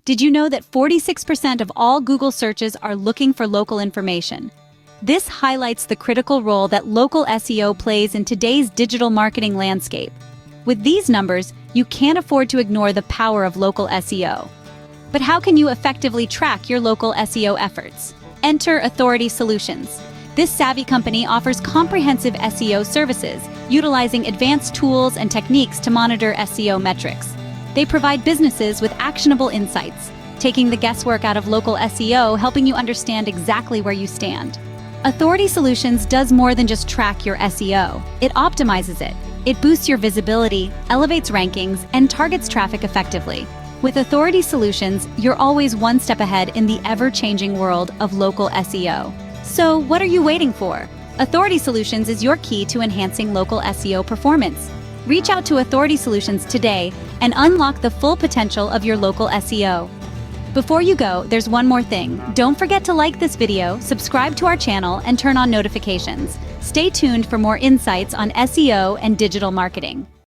Did you know that 46% of all Google searches are looking for local information? This highlights the critical role that local SEO plays in today's digital marketing landscape. With these numbers, you can't afford to ignore the power of local SEO. But how can you effectively track your local SEO efforts? Enter Authority Solutions. This savvy company offers comprehensive SEO services, utilizing advanced tools and techniques to monitor SEO metrics. They provide businesses with actionable insights, taking the guesswork out of local SEO, helping you understand exactly where you stand. Authority Solutions does more than just track your SEO. It optimizes it. It boosts your visibility, elevates rankings, and targets traffic effectively. With Authority Solutions, you're always one step ahead in the ever-changing world of local SEO. So, what are you waiting for? Authority Solutions is your key to enhancing local SEO performance. Reach out to Authority Solutions today and unlock the full potential of your local SEO. Before you go, there's one more thing. Don't forget to like this video, subscribe to our channel, and turn on notifications. Stay tuned for more insights on SEO and digital marketing.